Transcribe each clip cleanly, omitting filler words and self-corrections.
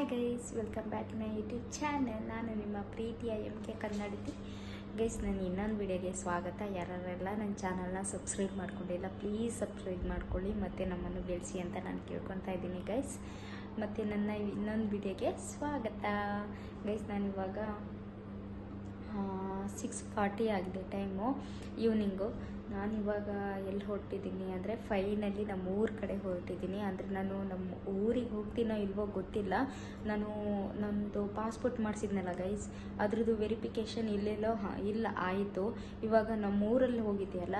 Hi guys, welcome back to my YouTube channel. ನಾನು ನಿಮ್ಮ ಪ್ರೀತಿಯ MK ಕನ್ನಡತಿ. ಗೈಸ್, ನಾನು ಇನ್ನೊಂದು ವಿಡಿಯೋಗೆ ಸ್ವಾಗತ. ಯಾರೆಲ್ಲ ನನ್ನ ಚಾನಲ್ನ ಸಬ್ಸ್ಕ್ರೈಬ್ ಮಾಡ್ಕೊಂಡಿಲ್ಲ, ಪ್ಲೀಸ್ ಸಬ್ಸ್ಕ್ರೈಬ್ ಮಾಡ್ಕೊಳ್ಳಿ ಮತ್ತು ನಮ್ಮನ್ನು ಬೆಳೆಸಿ ಅಂತ ನಾನು ಕೇಳ್ಕೊತಾ ಇದ್ದೀನಿ ಗೈಸ್. ಮತ್ತು ನನ್ನ ಇನ್ನೊಂದು ವಿಡಿಯೋಗೆ ಸ್ವಾಗತ. ಗೈಸ್, ನಾನಿವಾಗ 6:40 ಆಗಿದೆ ಟೈಮು, ಈವ್ನಿಂಗು. ನಾನಿವಾಗ ಎಲ್ಲಿ ಹೊರಟಿದ್ದೀನಿ ಅಂದರೆ ಫೈನಲಿ ನಮ್ಮ ಊರ ಕಡೆ ಹೊರಟಿದ್ದೀನಿ. ಅಂದರೆ ನಾನು ನಮ್ಮ ಊರಿಗೆ ಹೋಗ್ತೀನೋ ಇಲ್ವೋ ಗೊತ್ತಿಲ್ಲ. ನಮ್ಮದು ಪಾಸ್ಪೋರ್ಟ್ ಮಾಡಿಸಿದ್ನಲ್ಲ ಗೈಸ್, ಅದ್ರದ್ದು ವೆರಿಫಿಕೇಷನ್ ಇಲ್ಲ ಆಯಿತು. ಇವಾಗ ನಮ್ಮೂರಲ್ಲಿ ಹೋಗಿದೆಯಲ್ಲ,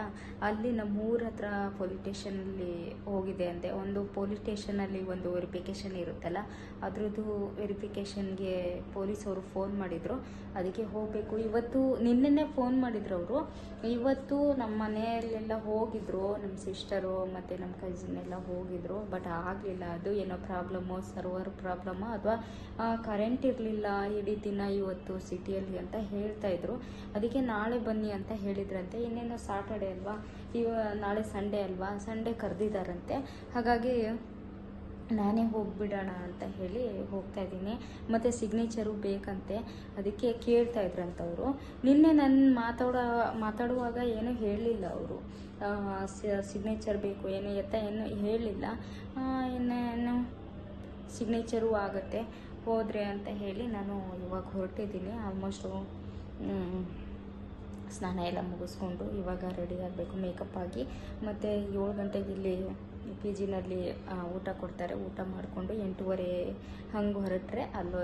ಅಲ್ಲಿ ನಮ್ಮೂರ ಹತ್ರ ಪೊಲೀಸ್ ಸ್ಟೇಷನಲ್ಲಿ ಹೋಗಿದೆ ಅಂತೆ. ಒಂದು ಪೊಲೀಸ್ ಸ್ಟೇಷನಲ್ಲಿ ಒಂದು ವೆರಿಫಿಕೇಷನ್ ಇರುತ್ತಲ್ಲ, ಅದ್ರದ್ದು ವೆರಿಫಿಕೇಷನ್ಗೆ ಪೊಲೀಸವರು ಫೋನ್ ಮಾಡಿದರು. ಅದಕ್ಕೆ ಹೋಗಬೇಕು. ನಿನ್ನೆ ಫೋನ್ ಮಾಡಿದ್ರು ಅವರು. ಇವತ್ತು ನಮ್ಮ ಮನೆಯಲ್ಲೆಲ್ಲ ಹೋಗಿದ್ರು, ನಮ್ಮ ಸಿಸ್ಟರು ಮತ್ತು ನಮ್ಮ ಕಸಿನ್ ಎಲ್ಲ ಹೋಗಿದ್ರು. ಬಟ್ ಆಗಲಿಲ್ಲ. ಅದು ಏನೋ ಪ್ರಾಬ್ಲಮ್ಮು, ಸರ್ವರ್ ಪ್ರಾಬ್ಲಮ್ಮು ಅಥವಾ ಕರೆಂಟ್ ಇರಲಿಲ್ಲ ಇಡೀ ದಿನ ಇವತ್ತು ಸಿಟಿಯಲ್ಲಿ ಅಂತ ಹೇಳ್ತಾಯಿದ್ರು. ಅದಕ್ಕೆ ನಾಳೆ ಬನ್ನಿ ಅಂತ ಹೇಳಿದ್ರಂತೆ. ಇನ್ನೇನು ಸಾಟರ್ಡೆ ಅಲ್ವಾ, ನಾಳೆ ಸಂಡೇ ಅಲ್ವಾ, ಸಂಡೇ ಕರೆದಿದ್ದಾರಂತೆ. ಹಾಗಾಗಿ ನಾನೇ ಹೋಗಿಬಿಡೋಣ ಅಂತ ಹೇಳಿ ಹೋಗ್ತಾ ಇದ್ದೀನಿ. ಮತ್ತು ಸಿಗ್ನೇಚರು ಬೇಕಂತೆ, ಅದಕ್ಕೆ ಕೇಳ್ತಾ ಇದ್ರಂತವರು. ನಿನ್ನೆ ನಾನು ಮಾತಾಡುವಾಗ ಏನೂ ಹೇಳಲಿಲ್ಲ ಅವರು. ಸಿಗ್ನೇಚರ್ ಬೇಕು ಏನು ಹೇಳಲಿಲ್ಲ. ಇನ್ನೇನು ಸಿಗ್ನೇಚರು ಆಗುತ್ತೆ ಹೋದರೆ ಅಂತ ಹೇಳಿ ನಾನು ಇವಾಗ ಹೊರಟಿದ್ದೀನಿ. ಆಲ್ಮೋಸ್ಟು ಸ್ನಾನ ಎಲ್ಲ ಮುಗಿಸ್ಕೊಂಡು ಇವಾಗ ರೆಡಿ ಆಗಬೇಕು, ಮೇಕಪ್ ಆಗಿ. ಮತ್ತು 7 ಗಂಟೆಗೆ ಇಲ್ಲಿ PG ನಲ್ಲಿ ಊಟ ಕೊಡ್ತಾರೆ. ಊಟ ಮಾಡಿಕೊಂಡು 8:30 ಹಂಗೆ ಹೊರಟ್ರೆ ಅಲ್ಲೂ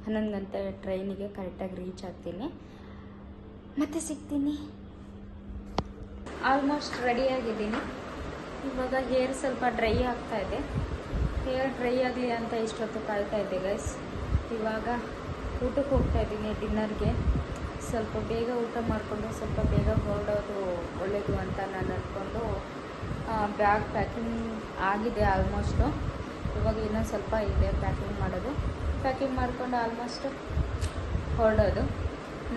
11 ಗಂಟೆ ಟ್ರೈನಿಗೆ ಕರೆಕ್ಟಾಗಿ ರೀಚ್ ಆಗ್ತೀನಿ. ಮತ್ತೆ ಸಿಗ್ತೀನಿ. ಆಲ್ಮೋಸ್ಟ್ ರೆಡಿಯಾಗಿದ್ದೀನಿ. ಇವಾಗ ಹೇರ್ ಸ್ವಲ್ಪ ಡ್ರೈ ಆಗ್ತಾ ಇದೆ. ಹೇರ್ ಡ್ರೈ ಆಗಲಿ ಅಂತ ಇಷ್ಟೊತ್ತು ಕಾಯ್ತಾ ಇದ್ದೆ ಗೈಸ್. ಇವಾಗ ಊಟಕ್ಕೆ ಹೋಗ್ತಾ ಇದ್ದೀನಿ, ಡಿನ್ನರ್ಗೆ. ಸ್ವಲ್ಪ ಬೇಗ ಊಟ ಮಾಡಿಕೊಂಡು ಸ್ವಲ್ಪ ಬೇಗ ಹೊರಡೋದು ಒಳ್ಳೆಯದು ಅಂತ ನಾನು ಅಂದ್ಕೊಂಡು ಬ್ಯಾಗ್ ಪ್ಯಾಕಿಂಗ್ ಆಗಿದೆ ಆಲ್ಮೋಸ್ಟು. ಇವಾಗ ಇನ್ನೊಂದು ಸ್ವಲ್ಪ ಇದೆ ಪ್ಯಾಕಿಂಗ್ ಮಾಡೋದು. ಪ್ಯಾಕಿಂಗ್ ಮಾಡಿಕೊಂಡು ಆಲ್ಮೋಸ್ಟ್ ಹೊರಡೋದು.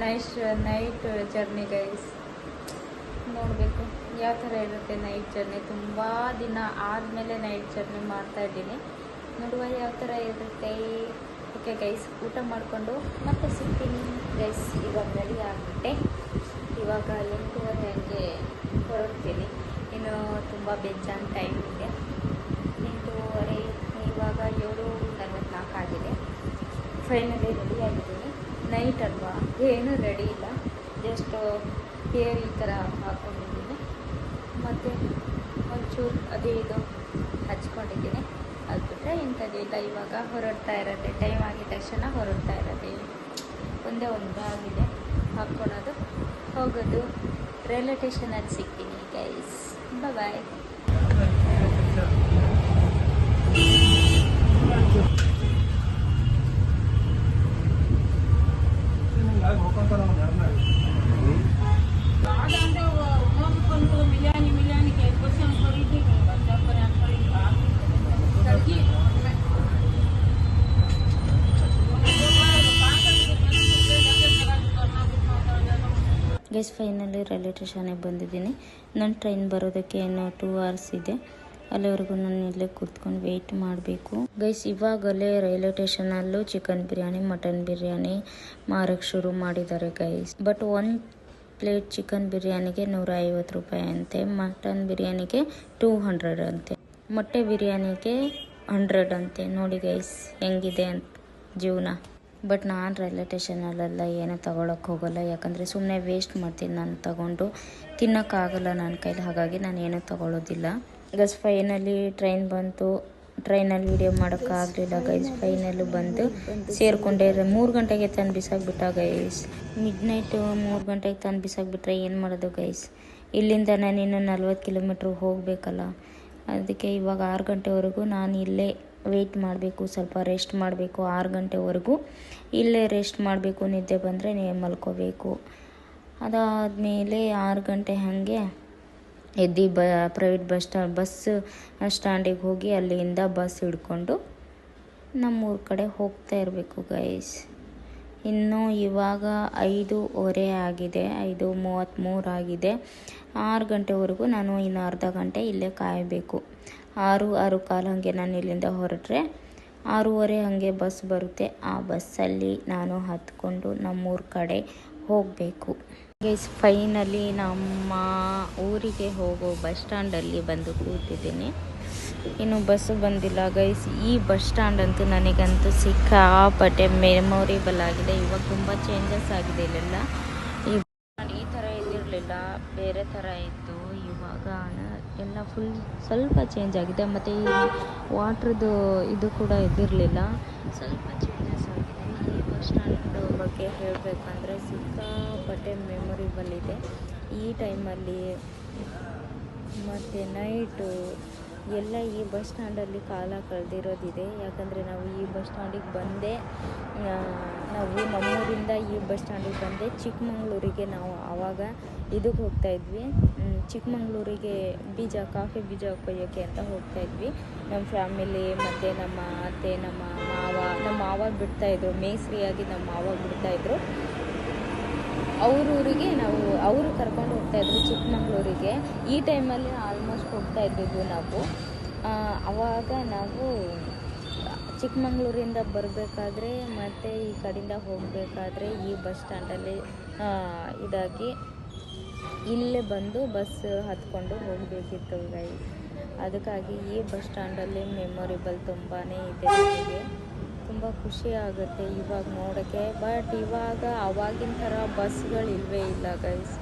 Night journey guys. ನೋಡಬೇಕು ಯಾವ ಥರ ಇರುತ್ತೆ ನೈಟ್ ಜರ್ನಿ. ತುಂಬ ದಿನ ಆದಮೇಲೆ ನೈಟ್ ಜರ್ನಿ ಮಾಡ್ತಾಯಿದ್ದೀನಿ. ನೋಡುವ ಯಾವ ಥರ ಇರುತ್ತೆ. ಓಕೆ ಗೈಸ್, ಊಟ ಮಾಡಿಕೊಂಡು ಮತ್ತೆ ಸಿಗ್ತೀನಿ ಗೈಸ್. ಇವಾಗ ರೆಡಿ ಆಗಿಬಿಟ್ಟೆ. ಇವಾಗ 8:30 ಹಂಗೆ ಹೊರಡ್ತೀನಿ. ಇನ್ನು ತುಂಬ ಬೇಜಾನ್ ಟೈಮ್ ಇದೆ. 8:30, ಇವಾಗ 7:44 ಆಗಿದೆ. ಫೈನಲಿ ರೆಡಿ ಆಗಿದ್ದೀನಿ. ನೈಟ್ ಅಲ್ವಾ, ಏನೂ ರೆಡಿ ಇಲ್ಲ. ಜಸ್ಟ್ ಹೇರ್ ಈ ಥರ ಹಾಕ್ಕೊಂಡಿದ್ದೀನಿ. ಮತ್ತು ಒಂಚೂರು ಅದು ಇದು ಹಚ್ಕೊಂಡಿದ್ದೀನಿ. ಅದು ಬಿಟ್ಟರೆ ಇಂಥದ್ದಿಲ್ಲ. ಇವಾಗ ಹೊರಡ್ತಾ ಇರೋದೆ, ಟೈಮ್ ಆಗಿದ ತಕ್ಷಣ ಹೊರಡ್ತಾ ಇರೋದೆ. ಒಂದೇ ಒಂದು ಬ್ಯಾಗ್ ಇದೆ, ಹಾಕ್ಕೊಳೋದು, ಹೋಗೋದು. ರೈಲ್ವೆ ಸ್ಟೇಷನಲ್ಲಿ ಸಿಗ್ತೀನಿ ಗೈಸ್. ಬಾಯ್. ಗೈಸ್, ಫೈನಲಿ ರೈಲ್ವೆ ಸ್ಟೇಷನಿಗೆ ಬಂದಿದ್ದೀನಿ. ನನ್ನ ಟ್ರೈನ್ ಬರೋದಕ್ಕೆ ಇನ್ನೂ 2 hours ಇದೆ. ಅಲ್ಲಿವರೆಗೂ ನಾನು ಇಲ್ಲೇ ಕೂತ್ಕೊಂಡು ವೆಯ್ಟ್ ಮಾಡಬೇಕು ಗೈಸ್. ಇವಾಗಲೇ ರೈಲ್ವೆ ಸ್ಟೇಷನಲ್ಲೂ ಚಿಕನ್ ಬಿರಿಯಾನಿ, ಮಟನ್ ಬಿರಿಯಾನಿ ಮಾರಕ್ಕೆ ಶುರು ಮಾಡಿದ್ದಾರೆ ಗೈಸ್. ಬಟ್ 1 ಪ್ಲೇಟ್ ಚಿಕನ್ ಬಿರಿಯಾನಿಗೆ 150 ರೂಪಾಯಿ ಅಂತೆ, ಮಟನ್ ಬಿರಿಯಾನಿಗೆ 200 ಅಂತೆ, ಮೊಟ್ಟೆ ಬಿರಿಯಾನಿಗೆ 100 ಅಂತೆ. ನೋಡಿ ಗೈಸ್ ಹೆಂಗಿದೆ ಅಂತ ಜೀವನ. ಬಟ್ ನಾನು ರೈಲ್ವೆ ಸ್ಟೇಷನಲ್ಲೆಲ್ಲ ಏನೂ ತೊಗೊಳಕ್ಕೆ ಹೋಗೋಲ್ಲ, ಯಾಕಂದರೆ ಸುಮ್ಮನೆ ವೇಸ್ಟ್ ಮಾಡ್ತೀನಿ ನಾನು ತಗೊಂಡು. ತಿನ್ನೋಕ್ಕಾಗಲ್ಲ ನನ್ನ ಕೈಲಿ, ಹಾಗಾಗಿ ನಾನು ಏನೂ ತೊಗೊಳ್ಳೋದಿಲ್ಲ ಗೈಸ್. ಫೈನಲಿ ಟ್ರೈನ್ ಬಂತು. ಟ್ರೈನಲ್ಲಿ ವೀಡಿಯೋ ಮಾಡೋಕ್ಕಾಗಲಿಲ್ಲ ಗೈಸ್. ಫೈನಲ್ಲು ಬಂದು ಸೇರಿಕೊಂಡೆ. 3 ಗಂಟೆಗೆ ತಂದು ಬಿಸಾಕ್ಬಿಟ್ಟ ಗೈಸ್. ಮಿಡ್ನೈಟು 3 ಗಂಟೆಗೆ ತಂದು ಬಿಸಾಕ್ಬಿಟ್ರೆ ಏನು ಮಾಡೋದು ಗೈಸ್. ಇಲ್ಲಿಂದ ನಾನು ಇನ್ನೂ 40 ಕಿಲೋಮೀಟ್ರ್ ಹೋಗಬೇಕಲ್ಲ. ಅದಕ್ಕೆ ಇವಾಗ 6 ಗಂಟೆವರೆಗೂ ನಾನು ಇಲ್ಲೇ ವೆಯ್ಟ್ ಮಾಡಬೇಕು, ಸ್ವಲ್ಪ ರೆಸ್ಟ್ ಮಾಡಬೇಕು. 6 ಗಂಟೆವರೆಗೂ ಇಲ್ಲೇ ರೆಸ್ಟ್ ಮಾಡಬೇಕು. ನಿದ್ದೆ ಬಂದರೆ ಮಲ್ಕೋಬೇಕು. ಅದಾದಮೇಲೆ 6 ಗಂಟೆ ಹಾಗೆ ಎದ್ದು ಪ್ರೈವೇಟ್ ಬಸ್ ಸ್ಟ್ಯಾಂಡಿಗೆ ಹೋಗಿ ಅಲ್ಲಿಂದ ಬಸ್ ಹಿಡ್ಕೊಂಡು ನಮ್ಮೂರ ಕಡೆ ಹೋಗ್ತಾ ಇರಬೇಕು ಗೈಸ್. ಇನ್ನು ಇವಾಗ 5:30 ಆಗಿದೆ, 5:33 ಆಗಿದೆ. 6 ಗಂಟೆವರೆಗೂ ನಾನು ಇನ್ನು ಅರ್ಧ ಗಂಟೆ ಇಲ್ಲೇ ಕಾಯಬೇಕು. 6:15 ಹಾಗೆ ನಾನು ಇಲ್ಲಿಂದ ಹೊರಟ್ರೆ 6:30 ಹಾಗೆ ಬಸ್ ಬರುತ್ತೆ. ಆ ಬಸ್ಸಲ್ಲಿ ನಾನು ಹತ್ಕೊಂಡು ನಮ್ಮೂರ ಕಡೆ ಹೋಗಬೇಕು. ಗೈಸ್ ಫೈನಲಿ ನಮ್ಮ ಊರಿಗೆ ಹೋಗೋ ಬಸ್ ಸ್ಟ್ಯಾಂಡಲ್ಲಿ ಬಂದು ಕೂತಿದ್ದೀನಿ. ಇನ್ನು ಬಸ್ಸು ಬಂದಿಲ್ಲ ಗೈಸ್. ಈ ಬಸ್ ಸ್ಟ್ಯಾಂಡ್ ಅಂತೂ ನನಗಂತೂ ಸಿಕ್ಕಾಪಟ್ಟೆ ಮೆಮೊರೇಬಲ್ ಆಗಿದೆ. ಇವಾಗ ತುಂಬ ಚೇಂಜಸ್ ಆಗಿದೆ ಇಲ್ಲೆಲ್ಲ. ಈ ಥರ ಇದ್ದಿರಲಿಲ್ಲ, ಬೇರೆ ಥರ ಇತ್ತು. ಇವಾಗ ಎಲ್ಲ ಫುಲ್ ಸ್ವಲ್ಪ ಚೇಂಜ್ ಆಗಿದೆ. ಮತ್ತು ಈ ವಾಟ್ರದ್ದು ಇದು ಕೂಡ ಇದ್ದಿರಲಿಲ್ಲ, ಸ್ವಲ್ಪ ಚೇಂಜಸ್ ಆಗಿದೆ. ಈ ಬಸ್ ಸ್ಟ್ಯಾಂಡ್ ಬಗ್ಗೆ ಹೇಳಬೇಕಂದ್ರೆ ಸಿಕ್ಕಾಪಟ್ಟೆ ಮೆಮೊರೇಬಲ್ ಇದೆ. ಈ ಟೈಮಲ್ಲಿ ಮತ್ತು ನೈಟು ಎಲ್ಲ ಈ ಬಸ್ ಸ್ಟ್ಯಾಂಡಲ್ಲಿ ಕಾಲ ಕಳೆದಿರೋದಿದೆ. ಯಾಕಂದರೆ ನಾವು ಈ ಬಸ್ ಸ್ಟ್ಯಾಂಡಿಗೆ ಬಂದೆ, ನಾವು ನಮ್ಮೂರಿಂದ ಈ ಬಸ್ ಸ್ಟ್ಯಾಂಡಿಗೆ ಬಂದೆ ಚಿಕ್ಕಮಂಗ್ಳೂರಿಗೆ. ನಾವು ಆವಾಗ ಇದಕ್ಕೆ ಹೋಗ್ತಾಯಿದ್ವಿ, ಚಿಕ್ಕಮಂಗ್ಳೂರಿಗೆ ಕಾಫಿ ಬೀಜ ಕೊಯ್ಯೋಕ್ಕೆ ಅಂತ ಹೋಗ್ತಾಯಿದ್ವಿ. ನಮ್ಮ ಫ್ಯಾಮಿಲಿ ಮತ್ತು ನಮ್ಮ ಅತ್ತೆ, ನಮ್ಮ ಮಾವ ಬಿಡ್ತಾಯಿದ್ರು, ಮೇಸ್ರಿಯಾಗಿ ನಮ್ಮ ಮಾವ ಬಿಡ್ತಾಯಿದ್ರು. ಊರಿಗೆ ಅವರು ಕರ್ಕೊಂಡು ಹೋಗ್ತಾಯಿದ್ರು ಚಿಕ್ಕಮಂಗ್ಳೂರಿಗೆ. ಈ ಟೈಮಲ್ಲಿ ಆಲ್ಮೋಸ್ಟ್ ಹೋಗ್ತಾಯಿದ್ದಿದ್ದು ನಾವು. ಆವಾಗ ನಾವು ಚಿಕ್ಕಮಂಗ್ಳೂರಿಂದ ಬರಬೇಕಾದ್ರೆ ಮತ್ತು ಈ ಕಡೆಯಿಂದ ಹೋಗಬೇಕಾದ್ರೆ ಈ ಬಸ್ ಸ್ಟ್ಯಾಂಡಲ್ಲಿ ಇದಾಗಿ ಇಲ್ಲೇ ಬಂದು ಬಸ್ ಹತ್ಕೊಂಡು ಹೋಗಬೇಕಿತ್ತು ಗೈಸ್. ಅದಕ್ಕಾಗಿ ಈ ಬಸ್ ಸ್ಟ್ಯಾಂಡಲ್ಲಿ ಮೆಮೊರೇಬಲ್ ತುಂಬಾ ಇದೆ. ನನಗೆ ತುಂಬ ಖುಷಿ ಆಗುತ್ತೆ ಇವಾಗ ನೋಡೋಕ್ಕೆ. ಬಟ್ ಇವಾಗ ಅವಾಗಿನ ಥರ ಬಸ್ಗಳಿಲ್ವೇ ಇಲ್ಲ ಗೈಸ್.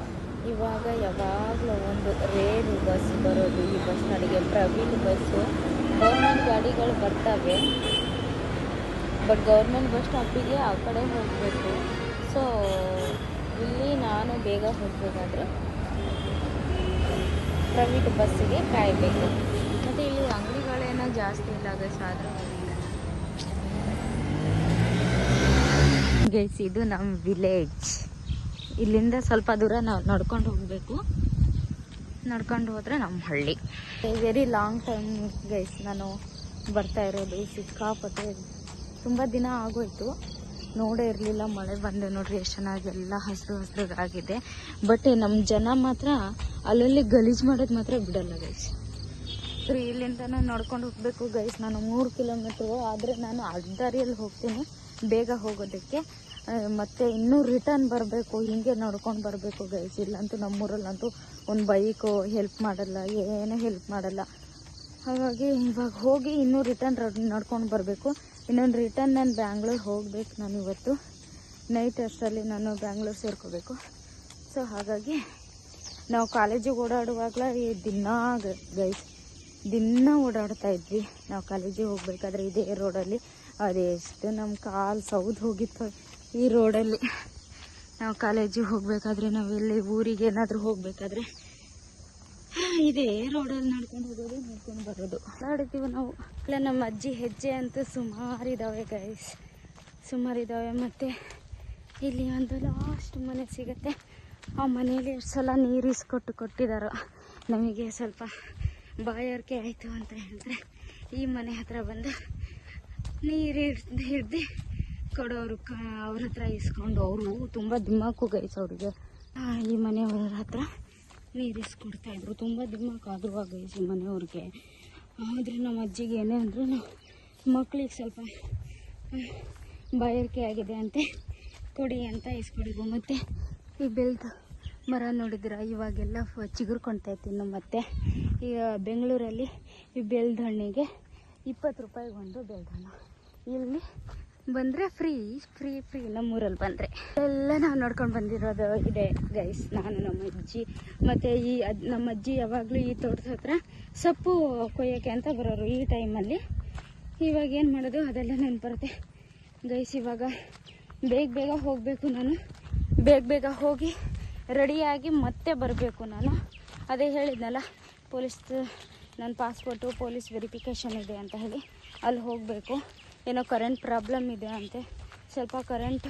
ಇವಾಗ ಯಾವಾಗಲೂ ಒಂದು ರೇರು ಬಸ್ ಬರೋದು ಈ ಬಸ್ ಸ್ಟ್ಯಾಂಡಿಗೆ, ಪ್ರೈವೇಟ್ ಬಸ್ಸು. ಗೌರ್ಮೆಂಟ್ ಗಾಡಿಗಳು ಬರ್ತವೆ, ಬಟ್ ಗೌರ್ಮೆಂಟ್ ಬಸ್ ಸ್ಟಾಪಿಗೆ ಆ ಕಡೆ ಹೋಗಬೇಕು. ಸೊ ಇಲ್ಲಿ ನಾನು ಬೇಗ ಹೋಗಬೇಕಾದ್ರೆ ಪ್ರೈವೇಟ್ ಬಸ್ಸಿಗೆ ಕಾಯಬೇಕು. ಮತ್ತು ಇಲ್ಲಿ ಅಂಗಡಿಗಳೇನೋ ಜಾಸ್ತಿ ಇಲ್ಲ ಗೈಸ್. ಆದರೂ ಗೈಸ್ ಇದು ನಮ್ಮ ವಿಲೇಜ್. ಇಲ್ಲಿಂದ ಸ್ವಲ್ಪ ದೂರ ನಾವು ನಡ್ಕೊಂಡು ಹೋಗಬೇಕು. ನಡ್ಕೊಂಡು ಹೋದರೆ ನಮ್ಮ ಹಳ್ಳಿ. ವೆರಿ ಲಾಂಗ್ ಟೈಮ್ ಗೈಸ್ ನಾನು ಬರ್ತಾ ಇರೋದು. ಸಿಕ್ಕಾಪಟ್ಟೆ ತುಂಬ ದಿನ ಆಗೋಯ್ತು, ನೋಡೇ ಇರಲಿಲ್ಲ. ಮಳೆ ಬಂದೆ ನೋಡ್ರಿ ಎಷ್ಟು ಚೆನ್ನಾಗಿ ಎಲ್ಲ ಹಸಿರಾಗಿದೆ. ಬಟ್ ನಮ್ಮ ಜನ ಮಾತ್ರ ಅಲ್ಲಲ್ಲಿ ಗಲೀಜು ಮಾಡೋದು ಮಾತ್ರ ಬಿಡಲ್ಲ ಗೈಸ್. ಇಲ್ಲಿಂದ ನಡ್ಕೊಂಡು ಹೋಗಬೇಕು ಗೈಸ್. ನಾನು 3 ಕಿಲೋಮೀಟ್ರು, ಆದರೆ ನಾನು ಅಡ್ಡದಾರಿಯಲ್ಲಿ ಹೋಗ್ತೀನಿ ಬೇಗ ಹೋಗೋದಕ್ಕೆ. ಮತ್ತು ಇನ್ನೂ ರಿಟರ್ನ್ ಬರಬೇಕು, ಹೀಗೆ ನಡ್ಕೊಂಡು ಬರಬೇಕು ಗೈಸ್. ಇಲ್ಲಂತೂ ನಮ್ಮೂರಲ್ಲಂತೂ ಒಂದು ಬೈಕು ಹೆಲ್ಪ್ ಮಾಡಲ್ಲ, ಏನೂ ಹೆಲ್ಪ್ ಮಾಡಲ್ಲ. ಹಾಗಾಗಿ ಇವಾಗ ಹೋಗಿ ಇನ್ನೂ ರಿಟರ್ನ್ ನಡ್ಕೊಂಡು ಬರಬೇಕು. ಇನ್ನೊಂದು ರಿಟರ್ನ್ ನಾನು ಬ್ಯಾಂಗ್ಳೂರು ಹೋಗ್ಬೇಕು. ನಾನು ಇವತ್ತು ನೈಟ್ ಅಷ್ಟರಲ್ಲಿ ನಾನು ಬ್ಯಾಂಗ್ಳೂರು ಸೇರ್ಕೋಬೇಕು. ಸೊ ಹಾಗಾಗಿ ನಾವು ಕಾಲೇಜಿಗೆ ಓಡಾಡುವಾಗಲೇ ದಿನ ಓಡಾಡ್ತಾ ಇದ್ವಿ. ನಾವು ಕಾಲೇಜಿಗೆ ಹೋಗ್ಬೇಕಾದ್ರೆ ಇದೇ ರೋಡಲ್ಲಿ. ಅದೆಷ್ಟು ನಮ್ಮ ಕಾಲು ಸೌದು ಹೋಗಿತ್ತು ಈ ರೋಡಲ್ಲಿ. ನಾವು ಕಾಲೇಜಿಗೆ ಹೋಗಬೇಕಾದ್ರೆ, ನಾವೆಲ್ಲಿ ಊರಿಗೆ ಏನಾದರೂ ಹೋಗಬೇಕಾದ್ರೆ ಇದೇ ರೋಡಲ್ಲಿ ನಡ್ಕೊಂಡು ಹೋಗೋದು, ನಡ್ಕೊಂಡು ಬರೋದು, ಓಡಾಡ್ತೀವಿ ನಾವು. ಇಲ್ಲ ನಮ್ಮ ಅಜ್ಜಿ ಹೆಜ್ಜೆ ಅಂತೂ ಸುಮಾರಿದ್ದಾವೆ ಗೈಸ್, ಸುಮಾರಿದ್ದಾವೆ. ಮತ್ತು ಇಲ್ಲಿ ಒಂದು ಲಾಸ್ಟ್ ಮನೆ ಸಿಗುತ್ತೆ. ಆ ಮನೆಯಲ್ಲಿ ಎಷ್ಟು ಸಲ ನೀರು ಕೊಟ್ಟಿದ್ದಾರೋ. ನಮಗೆ ಸ್ವಲ್ಪ ಬಾಯಾರಿಕೆ ಆಯಿತು ಅಂತ ಹೇಳಿದ್ರೆ ಈ ಮನೆ ಹತ್ರ ಬಂದು ನೀರು ಹಿಡ್ದು ಕೊಡೋರು, ಅವ್ರ ಹತ್ರ ಇಸ್ಕೊಂಡು. ಅವರು ತುಂಬ ದಿಮಾಕು ಗೈಸ್ ಅವ್ರಿಗೆ. ಈ ಮನೆಯವ್ರ ಹತ್ರ ನೀರು ಇಸ್ಕೊಡ್ತಾಯಿದ್ರು. ತುಂಬ ದಿಮಾಕು ಆದರೂ ಗೈಸ್ ಈ ಮನೆಯವ್ರಿಗೆ. ಆದರೆ ನಮ್ಮ ಅಜ್ಜಿಗೆ ಏನೇ ಅಂದರೂ ಮಕ್ಳಿಗೆ ಸ್ವಲ್ಪ ಬಾಯಾರಿಕೆ ಆಗಿದೆ ಅಂತೆ, ಕೊಡಿ ಅಂತ ಇಸ್ಕೊಡಿದ್ರು. ಮತ್ತು ಈ ಬೆಲ್ದ ಮರ ನೋಡಿದ್ದೀರ, ಇವಾಗೆಲ್ಲ ಚಿಗುರ್ಕೊಳ್ತೈತಿ. ಇನ್ನು ಮತ್ತು ಈಗ ಬೆಂಗಳೂರಲ್ಲಿ ಈ ಬೆಲ್ದ ಹಣ್ಣಿಗೆ 20 ರೂಪಾಯಿಗೆ ಒಂದು ಬೆಲ್ದ ಹಣ್ಣು. ಇಲ್ಲಿ ಬಂದರೆ ಫ್ರೀ ನಮ್ಮೂರಲ್ಲಿ ಬಂದರೆ. ಎಲ್ಲ ನಾವು ನೋಡ್ಕೊಂಡು ಬಂದಿರೋದು ಇದೆ ಗೈಸ್, ನಾನು ನಮ್ಮ ಅಜ್ಜಿ. ಮತ್ತು ನಮ್ಮ ಅಜ್ಜಿ ಯಾವಾಗಲೂ ಈ ತೋಟದ ಹತ್ರ ಸೊಪ್ಪು ಕೊಯ್ಯೋಕ್ಕೆ ಅಂತ ಬರೋರು ಈ ಟೈಮಲ್ಲಿ. ಇವಾಗ ಏನು ಮಾಡೋದು ಅದೆಲ್ಲ ನೆನಪು ಬರುತ್ತೆ ಗೈಸ್. ಇವಾಗ ಬೇಗ ಹೋಗಬೇಕು ನಾನು, ಬೇಗ ಹೋಗಿ ರೆಡಿಯಾಗಿ ಮತ್ತೆ ಬರಬೇಕು ನಾನು. ಅದೇ ಹೇಳಿದ್ನಲ್ಲ, ನನ್ನ ಪಾಸ್ಪೋರ್ಟು ಪೊಲೀಸ್ ವೆರಿಫಿಕೇಷನ್ ಇದೆ ಅಂತ ಹೇಳಿ ಅಲ್ಲಿ ಹೋಗಬೇಕು. ಏನೋ ಕರೆಂಟ್ ಪ್ರಾಬ್ಲಮ್ ಇದೆ ಅಂತೆ. ಸ್ವಲ್ಪ ಕರೆಂಟ್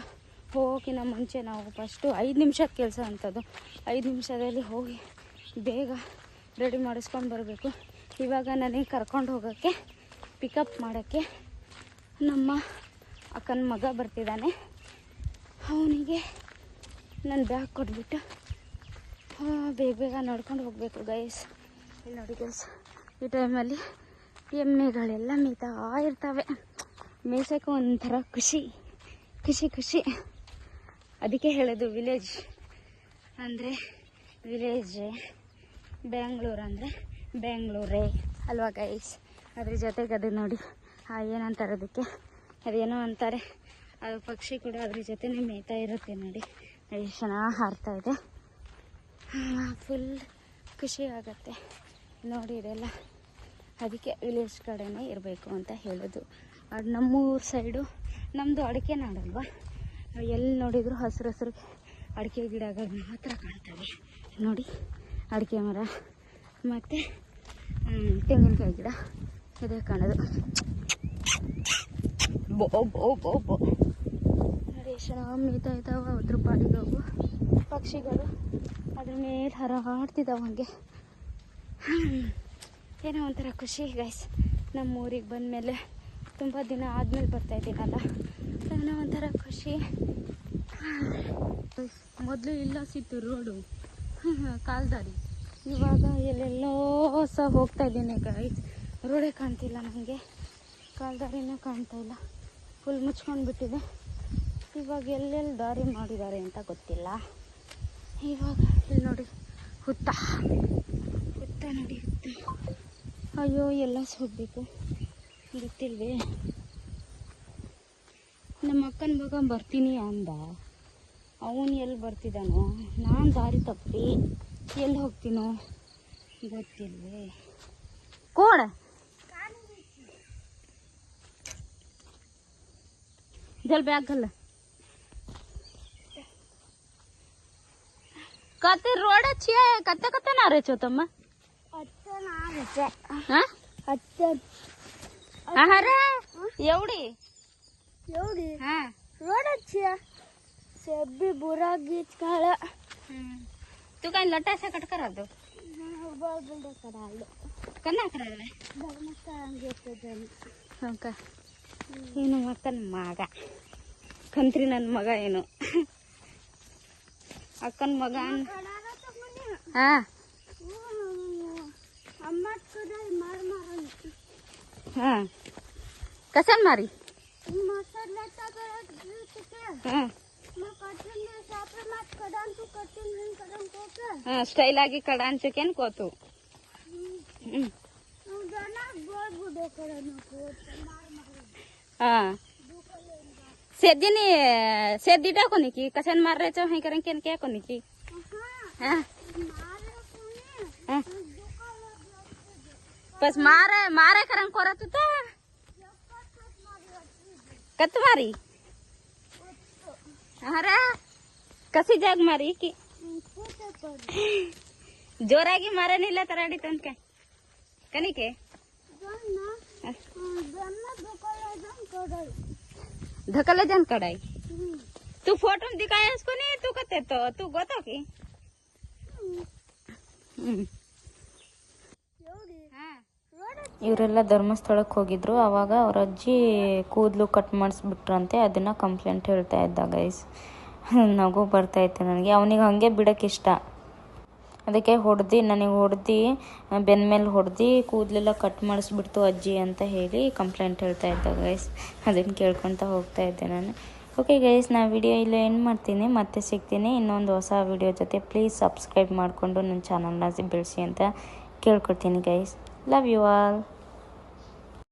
ಹೋಗೋಕ್ಕಿಂತ ಮುಂಚೆ ನಾವು ಫಸ್ಟು 5 ನಿಮಿಷದ ಕೆಲಸ ಅಂಥದ್ದು, 5 ನಿಮಿಷದಲ್ಲಿ ಹೋಗಿ ಬೇಗ ರೆಡಿ ಮಾಡಿಸ್ಕೊಂಡು ಬರಬೇಕು. ಇವಾಗ ನನಗೆ ಕರ್ಕೊಂಡು ಹೋಗೋಕ್ಕೆ, ಪಿಕಪ್ ಮಾಡೋಕ್ಕೆ ನಮ್ಮ ಅಕ್ಕನ ಮಗ ಬರ್ತಿದ್ದಾನೆ. ಅವನಿಗೆ ನನ್ನ ಬ್ಯಾಗ್ ಕೊಟ್ಬಿಟ್ಟು ಬೇಗ ನಡ್ಕೊಂಡು ಹೋಗಬೇಕು ಗೈಸ್. ಇಲ್ಲಿ ನೋಡಿ ಗೈಸ್, ಈ ಟೈಮಲ್ಲಿ ಎಮ್ಮೆಗಳೆಲ್ಲ ಮೇಯ್ತಾ ಇರ್ತವೆ. ಮೇಯ್ಸೋಕೆ ಒಂಥರ ಖುಷಿ ಖುಷಿ ಖುಷಿ. ಅದಕ್ಕೆ ಹೇಳೋದು ವಿಲೇಜ್ ಅಂದರೆ ವಿಲೇಜೇ, ಬೆಂಗಳೂರು ಅಂದರೆ ಬೆಂಗಳೂರೇ ಅಲ್ವಾ ಗೈಸ್. ಅದ್ರ ಜೊತೆಗೆ ಅದು ನೋಡಿ ಏನಂತಾರೆ ಅದಕ್ಕೆ, ಅದೇನೋ ಅಂತಾರೆ, ಅದು ಪಕ್ಷಿ ಕೂಡ ಅದ್ರ ಜೊತೆನೇ ಮೇಯ್ತಾ ಇರುತ್ತೆ ನೋಡಿ. ಎಷ್ಟು ಚೆನ್ನಾಗಿ ಹಾರ್ತಾ ಇದೆ, ಫುಲ್ ಖುಷಿ ಆಗುತ್ತೆ ನೋಡಿ ಇದೆಲ್ಲ. ಅದಕ್ಕೆ ವಿಲೇಜ್ ಕಡೆನೇ ಇರಬೇಕು ಅಂತ ಹೇಳೋದು. ಅದು ನಮ್ಮೂರ ಸೈಡು, ನಮ್ಮದು ಅಡಿಕೆ ನಾಡಲ್ವಾ, ಎಲ್ಲಿ ನೋಡಿದ್ರು ಹಸಿರು ಹಸಿರು ಅಡಿಕೆ ಗಿಡಗಳು ಮಾತ್ರ ಕಾಣ್ತವೆ ನೋಡಿ. ಅಡಿಕೆ ಮರ ಮತ್ತು ತೆಂಗಿನಕಾಯಿ ಗಿಡ ಇದೇ ಕಾಣೋದು. ಬೋ ಬೋ ಬೋ ಬೋ ನೋಡಿ ಎಷ್ಟು ಚೆನ್ನಾಗಿ ಮೇಯ್ತಾ ಇದ್ದಾವೆ ಅದ್ರ ಪಾಡಿಗೆ ಅವು ಪಕ್ಷಿಗಳು. ಅದ್ರ ಮೇಲೆ ಹಾರಾಡ್ತಿದ್ದಾವೆ ಹಂಗೆ. ಏನೋ ಒಂಥರ ಖುಷಿ ಗೈಸ್. ನಮ್ಮ ಊರಿಗೆ ಬಂದಮೇಲೆ ತುಂಬ ದಿನ ಆದಮೇಲೆ ಬರ್ತಾಯಿದ್ದೀನಲ್ಲ, ಏನೋ ಒಂಥರ ಖುಷಿ. ಮೊದಲು ಇಲ್ಲ ಸಿತ್ತು ರೋಡು, ಕಾಲ್ದಾರಿ. ಇವಾಗ ಎಲ್ಲೆಲ್ಲೋ ಸಹ ಹೋಗ್ತಾ ಇದ್ದೀನಿ ಗೈಸ್, ರೋಡೇ ಕಾಣ್ತಿಲ್ಲ ನನಗೆ, ಕಾಲ್ದಾರಿನೂ ಕಾಣ್ತಾ ಇಲ್ಲ, ಫುಲ್ ಮುಚ್ಕೊಂಡು ಬಿಟ್ಟಿದೆ. ಇವಾಗ ಎಲ್ಲೆಲ್ಲಿ ದಾರಿ ಮಾಡಿದ್ದಾರೆ ಅಂತ ಗೊತ್ತಿಲ್ಲ. ಇವಾಗ ಇಲ್ಲಿ ನೋಡಿ ಹುತ್ತ ಹುತ್ತ ನೋಡಿ, ಹುತ್ತ. ಅಯ್ಯೋ ಎಲ್ಲ ಹೋಗ್ಬೇಕು ಗೊತ್ತಿಲ್ವೇ. ನಮ್ಮ ಅಕ್ಕನ ಮಗ ಬರ್ತೀನಿ ಅಂದ, ಅವನು ಎಲ್ಲಿ ಬರ್ತಿದ್ದಾನೋ, ನಾನು ದಾರಿ ತಪ್ಪಿ ಎಲ್ಲಿ ಹೋಗ್ತೀನೋ ಗೊತ್ತಿಲ್ವೇ. ಕೋಣ जल बैग घल कते रोड अच्छी है कते कते ना रे छो तुम अच्छा ना रे हां अच्छा अरे एवढी एवढी हां रोड अच्छी है सब भी बुरा गीत काला तू काय लटा से कट करा दो बड़ बड़ करा लो कन्ना करा ले धर्मस्थान गेट जन हां ಏನು ಅಕ್ಕನ ಮಗ ಕಂತ್ರಿ ನನ್ನ ಮಗ ಏನು ಅಕ್ಕನ ಮಗ. ಹಾಂ ಹಾಂ ಕಸನ್ ಮಾರಿ ಹಾಂ ಸ್ಟೈಲ್ ಆಗಿ ಕಡಾನ್ಸಕ್ಕೇನು ಕೋತು. हाँ सेदी नहीं सेदी डा कोनी की कसन मार रहे चो है करें क्या कोनी की हाँ बस मारे मारे करें कोरा तू तो कत मारी अरे कसी जाग मारी की जोरागी मारे नहीं ला तराडी तंत के कनी के धकले जन कड़ाई तू फोटो दिखाया इसको नहीं तू कहते तो तू गोतो की ಇವರೆಲ್ಲ ಧರ್ಮಸ್ಥಳಕ್ಕೆ ಹೋಗಿದ್ರು. ಆವಾಗ ಅವ್ರ ಅಜ್ಜಿ ಕೂದಲು ಕಟ್ ಮಾಡಿಸ್ಬಿಟ್ರಂತೆ, ಅದನ್ನ ಕಂಪ್ಲೇಂಟ್ ಹೇಳ್ತಾ ಇದ್ದ ಗೈಸ್. ನಗು ಬರ್ತಾ ಇತ್ತು ನನಗೆ. ಅವನಿಗೆ ಹಾಗೆ ಬಿಡೋಕೆ ಇಷ್ಟ, ಅದಕ್ಕೆ ನನಗೆ ಹೊಡೆದು ಬೆನ್ನ ಮೇಲೆ ಹೊಡೆದು ಕೂದಲೆಲ್ಲ ಕಟ್ ಮಾಡಿಸ್ಬಿಡ್ತು ಅಜ್ಜಿ ಅಂತ ಹೇಳಿ ಕಂಪ್ಲೇಂಟ್ ಹೇಳ್ತಾ ಇದ್ದ ಗೈಸ್. ಅದನ್ನು ಕೇಳ್ಕೊತ ಹೋಗ್ತಾ ಇದ್ದೆ ನಾನು. ಓಕೆ ಗೈಸ್, ನಾ ವಿಡಿಯೋ ಇಲ್ಲೇ ಎಂಡ್ ಮಾಡ್ತೀನಿ, ಮತ್ತೆ ಸಿಗ್ತೀನಿ ಇನ್ನೊಂದು ಹೊಸ ವಿಡಿಯೋ ಜೊತೆ. ಪ್ಲೀಸ್ ಸಬ್ಸ್ಕ್ರೈಬ್ ಮಾಡಿಕೊಂಡು ನನ್ನ ಚಾನಲ್ನ ಬೆಳೆಸಿ ಅಂತ ಕೇಳ್ಕೊಡ್ತೀನಿ ಗೈಸ್. Love you all.